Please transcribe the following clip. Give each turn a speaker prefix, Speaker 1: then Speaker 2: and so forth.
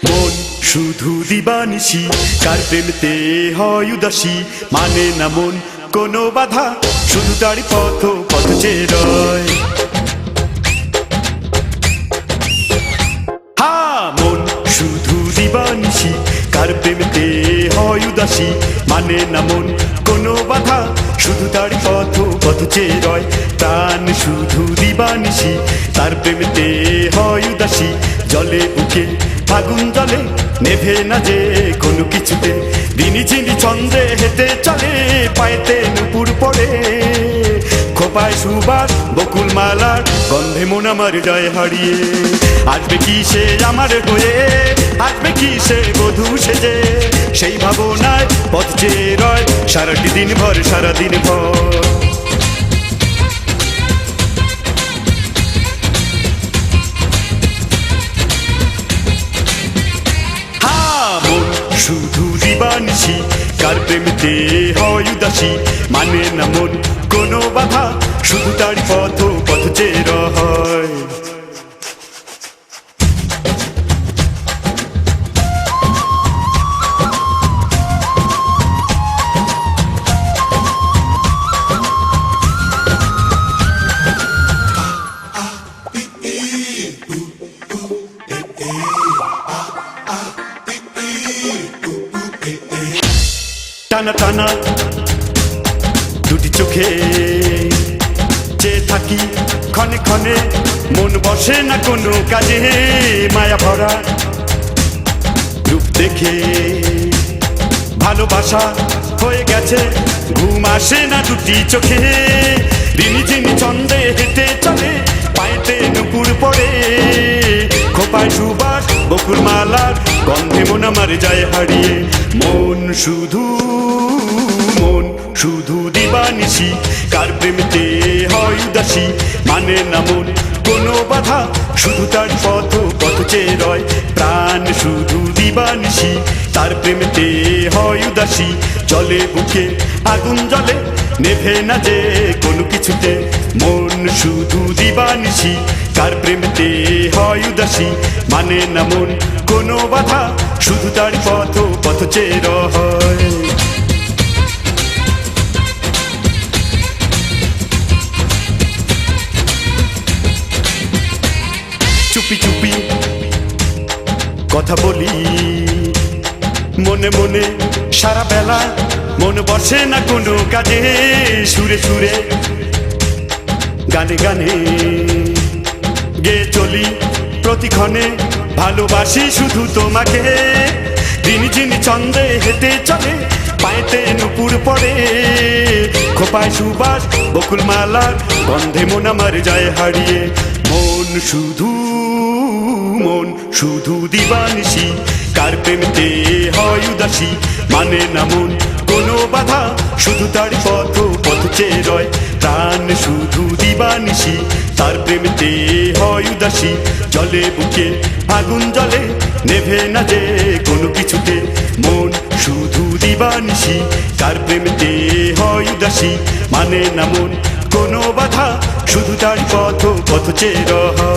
Speaker 1: মন শুধু দিবানিশি, কার প্রেমেতে হয় উদাসী, মানে না মন কোনো বাধা, শুধু তার পথ পথ চেয়ে রয়। মন শুধু দিবানিশি, কার প্রেমেতে হয় উদাসী, মানে না মন কোনো বাধা, শুধু তার পথ পথ চেয়ে রয়। প্রাণ শুধু দিবানিশি, তার প্রেমেতে হয় উদাসী, জলে বুকে আগুন জলে, নেভে না যে কোনো কিছুতে। দিনি চিনি চন্দ্রে হেঁটে চলে, পায়েতে নুপুর পড়ে, খোপায় সুবাস বকুল মালার গন্ধে মন আমার যায় হারিয়ে। আসবে কি সে আমার হয়ে, আসবে কি সে বধূ সেজে, সেই ভাবনায় পথ চেয়ে রয় সারাটি দিন ভর, সারাদিন ভর। মন শুধু দিবানিশি, কার প্রেমেতে হয় উদাসী, মানে না মন কোনো বাধা, শুধু তার পথ পথ চেয়ে রয়। টানা টানা দুটি চোখে চেয়ে থাকি ক্ষণে ক্ষণে, মন বসে না কোনো কাজে, মায়া ভরা রূপ দেখে ভালোবাসা হয়ে গেছে, ঘুম আসে না দুটি চোখে। রিনি ঝিনি চন্দ্রে হেঁটে চলে, পায়েতে নুপুর পড়ে, খোপায় সুবাস বকুল মালার গন্ধে মন আমার যায় হারিয়ে। মন শুধু দিবানিশি, কার প্রেমেতে হয় উদাসী, মানে না মন কোনো বাধা, শুধু তার পথ পথ চেয়ে রয়। প্রাণ শুধু দিবানিশি, তার প্রেমেতে হয় উদাসী, জলে বুকে আগুন জলে, নেভে না যে কোনো কিছুতে। মন শুধু দিবানিশি, কার প্রেমেতে হয় উদাসী, মানে না মন কোনো বাধা, শুধু তার পথ পথ চেয়ে রয়। চুপি চুপি কথা বলি মনে মনে সারা বেলা, মন বসে না কোনো কাজে, সুরে সুরে গানে গানে গেয়ে চলি প্রতিক্ষণে, ভালোবাসি শুধু তোমাকে। দিনি ঝিনি চন্দ্রে হেঁটে চলে, পায়েতে নুপুর পড়ে, খোপায় সুবাস বকুল মালার গন্ধে মন আমার যায় হারিয়ে। মন শুধু দিবানিশি, কার প্রেমেতে হয় উদাসী, মানে না মন কোনো বাধা, শুধু তার পথ পথ চেয়ে রয়। প্রাণ শুধু দিবানিশি, তার প্রেমেতে হয় উদাসী, জলে বুকে আগুন জলে, নেভে না যে কোনো কিছুতে। মন শুধু দিবানিশি, কার প্রেমেতে হয় উদাসী, মানে না মন কোনো বাধা, শুধু তার পথ পথ চেয়ে রয়।